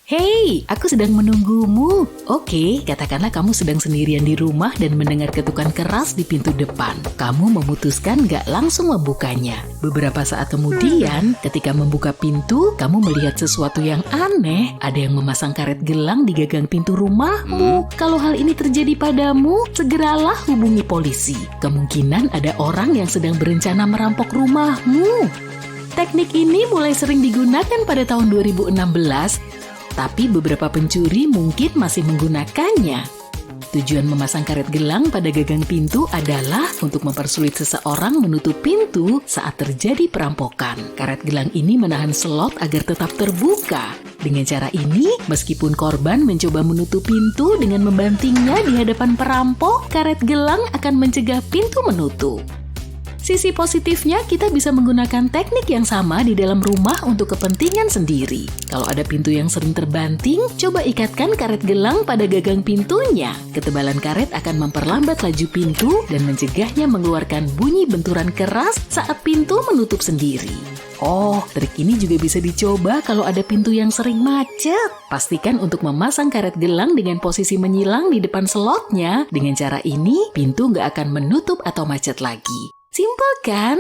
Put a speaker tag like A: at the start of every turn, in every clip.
A: Hei, aku sedang menunggumu. Oke, katakanlah kamu sedang sendirian di rumah dan mendengar ketukan keras di pintu depan. Kamu memutuskan gak langsung membukanya. Beberapa saat kemudian, ketika membuka pintu, kamu melihat sesuatu yang aneh. Ada yang memasang karet gelang di gagang pintu rumahmu. Kalau hal ini terjadi padamu, segeralah hubungi polisi. Kemungkinan ada orang yang sedang berencana merampok rumahmu. Teknik ini mulai sering digunakan pada tahun 2016, tapi beberapa pencuri mungkin masih menggunakannya. Tujuan memasang karet gelang pada gagang pintu adalah untuk mempersulit seseorang menutup pintu saat terjadi perampokan. Karet gelang ini menahan slot agar tetap terbuka. Dengan cara ini, meskipun korban mencoba menutup pintu dengan membantingnya di hadapan perampok, karet gelang akan mencegah pintu menutup. Sisi positifnya, kita bisa menggunakan teknik yang sama di dalam rumah untuk kepentingan sendiri. Kalau ada pintu yang sering terbanting, coba ikatkan karet gelang pada gagang pintunya. Ketebalan karet akan memperlambat laju pintu dan mencegahnya mengeluarkan bunyi benturan keras saat pintu menutup sendiri. Oh, trik ini juga bisa dicoba kalau ada pintu yang sering macet. Pastikan untuk memasang karet gelang dengan posisi menyilang di depan slotnya. Dengan cara ini, pintu nggak akan menutup atau macet lagi. Simpel kan?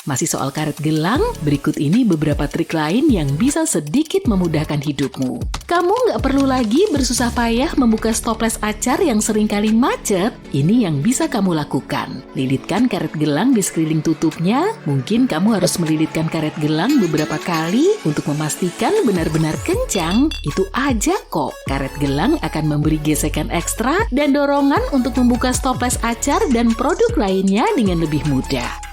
A: Masih soal karet gelang, berikut ini beberapa trik lain yang bisa sedikit memudahkan hidupmu. Kamu nggak perlu lagi bersusah payah membuka stoples acar yang seringkali macet. Ini yang bisa kamu lakukan. Lilitkan karet gelang di sekeliling tutupnya. Mungkin kamu harus melilitkan karet gelang beberapa kali untuk memastikan benar-benar kencang. Itu aja kok. Karet gelang akan memberi gesekan ekstra dan dorongan untuk membuka stoples acar dan produk lainnya dengan lebih mudah.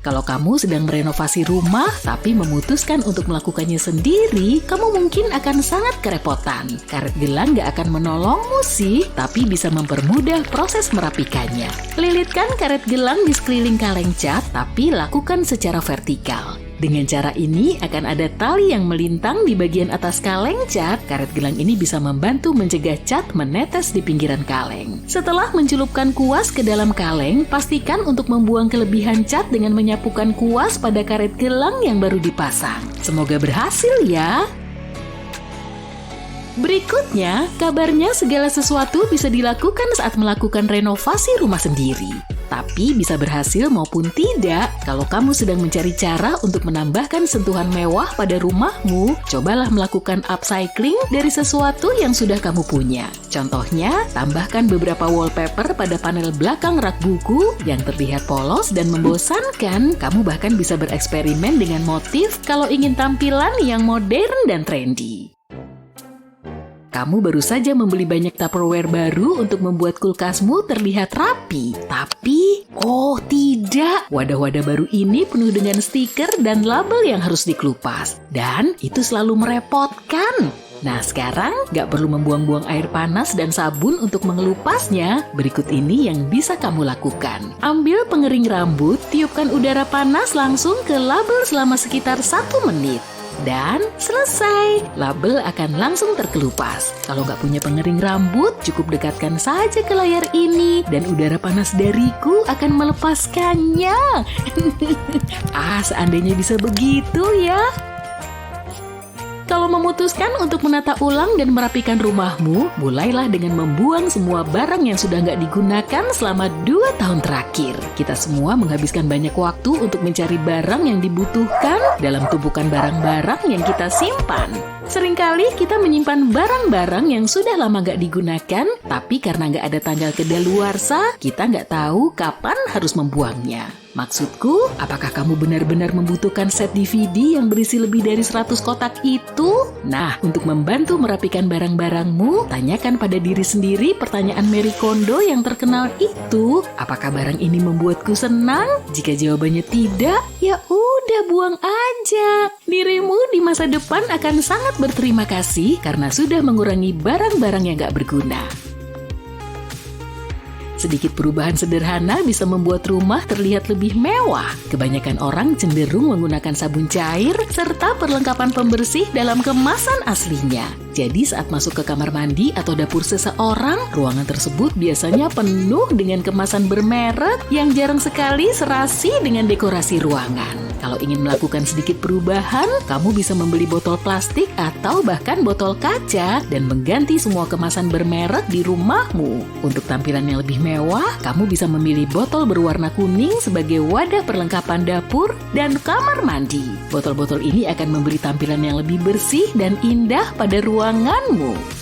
A: Kalau kamu sedang merenovasi rumah tapi memutuskan untuk melakukannya sendiri, kamu mungkin akan sangat kerepotan. Karet gelang gak akan menolongmu sih, tapi bisa mempermudah proses merapikannya. Lilitkan karet gelang di sekeliling kaleng cat, tapi lakukan secara vertikal. Dengan cara ini akan ada tali yang melintang di bagian atas kaleng cat. Karet gelang ini bisa membantu mencegah cat menetes di pinggiran kaleng. Setelah mencelupkan kuas ke dalam kaleng, pastikan untuk membuang kelebihan cat dengan menyapukan kuas pada karet gelang yang baru dipasang. Semoga berhasil ya! Berikutnya, kabarnya segala sesuatu bisa dilakukan saat melakukan renovasi rumah sendiri. Tapi bisa berhasil maupun tidak, kalau kamu sedang mencari cara untuk menambahkan sentuhan mewah pada rumahmu, cobalah melakukan upcycling dari sesuatu yang sudah kamu punya. Contohnya, tambahkan beberapa wallpaper pada panel belakang rak buku yang terlihat polos dan membosankan. Kamu bahkan bisa bereksperimen dengan motif kalau ingin tampilan yang modern dan trendy. Kamu baru saja membeli banyak Tupperware baru untuk membuat kulkasmu terlihat rapi. Tapi, oh tidak, wadah-wadah baru ini penuh dengan stiker dan label yang harus dikelupas. Dan itu selalu merepotkan. Nah sekarang, gak perlu membuang-buang air panas dan sabun untuk mengelupasnya. Berikut ini yang bisa kamu lakukan. Ambil pengering rambut, tiupkan udara panas langsung ke label selama sekitar 1 menit. Dan selesai, label akan langsung terkelupas. Kalau nggak punya pengering rambut, cukup dekatkan saja ke layar ini dan udara panas dariku akan melepaskannya. Seandainya bisa begitu ya. Kalau memutuskan untuk menata ulang dan merapikan rumahmu, mulailah dengan membuang semua barang yang sudah nggak digunakan selama 2 tahun terakhir. Kita semua menghabiskan banyak waktu untuk mencari barang yang dibutuhkan dalam tumpukan barang-barang yang kita simpan. Seringkali kita menyimpan barang-barang yang sudah lama nggak digunakan, tapi karena nggak ada tanggal kedaluarsa, kita nggak tahu kapan harus membuangnya. Maksudku, apakah kamu benar-benar membutuhkan set DVD yang berisi lebih dari 100 kotak itu? Nah, untuk membantu merapikan barang-barangmu, tanyakan pada diri sendiri pertanyaan Marie Kondo yang terkenal itu. Apakah barang ini membuatku senang? Jika jawabannya tidak, ya udah buang aja. Dirimu di masa depan akan sangat berterima kasih karena sudah mengurangi barang-barang yang gak berguna. Sedikit perubahan sederhana bisa membuat rumah terlihat lebih mewah. Kebanyakan orang cenderung menggunakan sabun cair serta perlengkapan pembersih dalam kemasan aslinya. Jadi saat masuk ke kamar mandi atau dapur seseorang, ruangan tersebut biasanya penuh dengan kemasan bermerek yang jarang sekali serasi dengan dekorasi ruangan. Kalau ingin melakukan sedikit perubahan, kamu bisa membeli botol plastik atau bahkan botol kaca dan mengganti semua kemasan bermerek di rumahmu. Untuk tampilan yang lebih mewah, kamu bisa memilih botol berwarna kuning sebagai wadah perlengkapan dapur dan kamar mandi. Botol-botol ini akan memberi tampilan yang lebih bersih dan indah pada ruanganmu.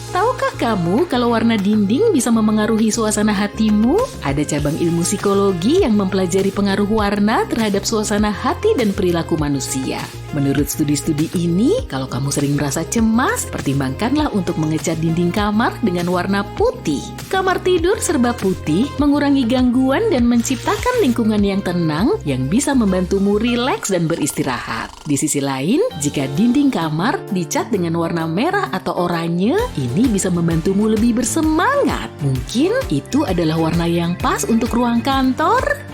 A: Tahukah kamu kalau warna dinding bisa memengaruhi suasana hatimu? Ada cabang ilmu psikologi yang mempelajari pengaruh warna terhadap suasana hati dan perilaku manusia. Menurut studi-studi ini, kalau kamu sering merasa cemas, pertimbangkanlah untuk mengecat dinding kamar dengan warna putih. Kamar tidur serba putih mengurangi gangguan dan menciptakan lingkungan yang tenang yang bisa membantumu rileks dan beristirahat. Di sisi lain, jika dinding kamar dicat dengan warna merah atau oranye, ini bisa membantumu lebih bersemangat. Mungkin itu adalah warna yang pas untuk ruang kantor.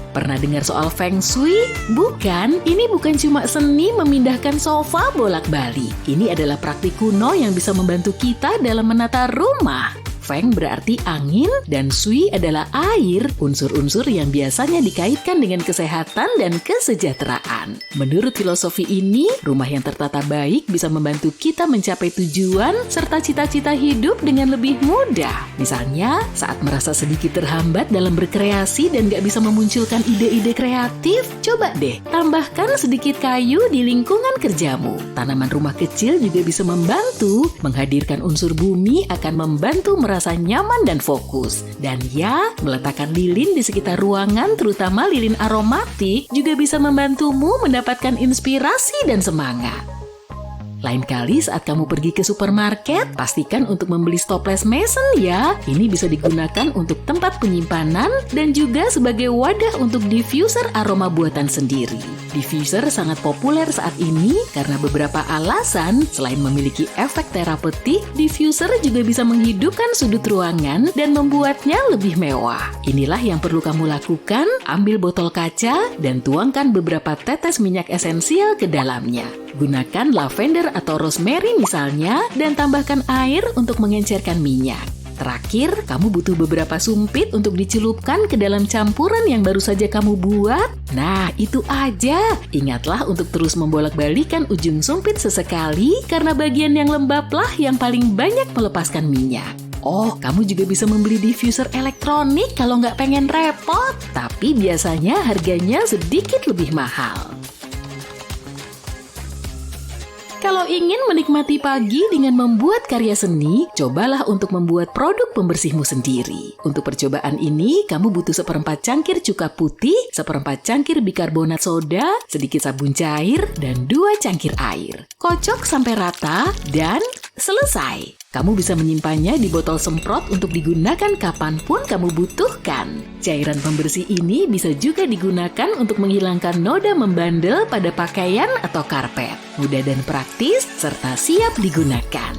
A: Pernah dengar soal Feng Shui? Bukan, ini bukan cuma seni memindahkan sofa bolak-balik. Ini adalah praktik kuno yang bisa membantu kita dalam menata rumah. Feng berarti angin dan Shui adalah air, unsur-unsur yang biasanya dikaitkan dengan kesehatan dan kesejahteraan. Menurut filosofi ini, rumah yang tertata baik bisa membantu kita mencapai tujuan serta cita-cita hidup dengan lebih mudah. Misalnya, saat merasa sedikit terhambat dalam berkreasi dan gak bisa memunculkan ide-ide kreatif, coba deh tambahkan sedikit kayu di lingkungan kerjamu. Tanaman rumah kecil juga bisa membantu. Menghadirkan unsur bumi akan membantu merasa nyaman dan fokus. Dan ya, meletakkan lilin di sekitar ruangan, terutama lilin aromatik, juga bisa membantumu mendapatkan inspirasi dan semangat. Lain kali saat kamu pergi ke supermarket, pastikan untuk membeli stopless mason ya. Ini bisa digunakan untuk tempat penyimpanan dan juga sebagai wadah untuk diffuser aroma buatan sendiri. Diffuser sangat populer saat ini karena beberapa alasan. Selain memiliki efek terapeutik, diffuser juga bisa menghidupkan sudut ruangan dan membuatnya lebih mewah. Inilah yang perlu kamu lakukan, ambil botol kaca dan tuangkan beberapa tetes minyak esensial ke dalamnya. Gunakan lavender atau rosemary misalnya dan tambahkan air untuk mengencerkan minyak. Terakhir, kamu butuh beberapa sumpit untuk dicelupkan ke dalam campuran yang baru saja kamu buat. Nah, itu aja. Ingatlah untuk terus membolak-balikan ujung sumpit sesekali karena bagian yang lembablah yang paling banyak melepaskan minyak. Oh, kamu juga bisa membeli diffuser elektronik kalau nggak pengen repot. Tapi biasanya harganya sedikit lebih mahal. Kalau ingin menikmati pagi dengan membuat karya seni, cobalah untuk membuat produk pembersihmu sendiri. Untuk percobaan ini, kamu butuh 1/4 cangkir cuka putih, 1/4 cangkir bikarbonat soda, sedikit sabun cair, dan 2 cangkir air. Kocok sampai rata, dan selesai. Kamu bisa menyimpannya di botol semprot untuk digunakan kapanpun kamu butuhkan. Cairan pembersih ini bisa juga digunakan untuk menghilangkan noda membandel pada pakaian atau karpet. Mudah dan praktis, serta siap digunakan.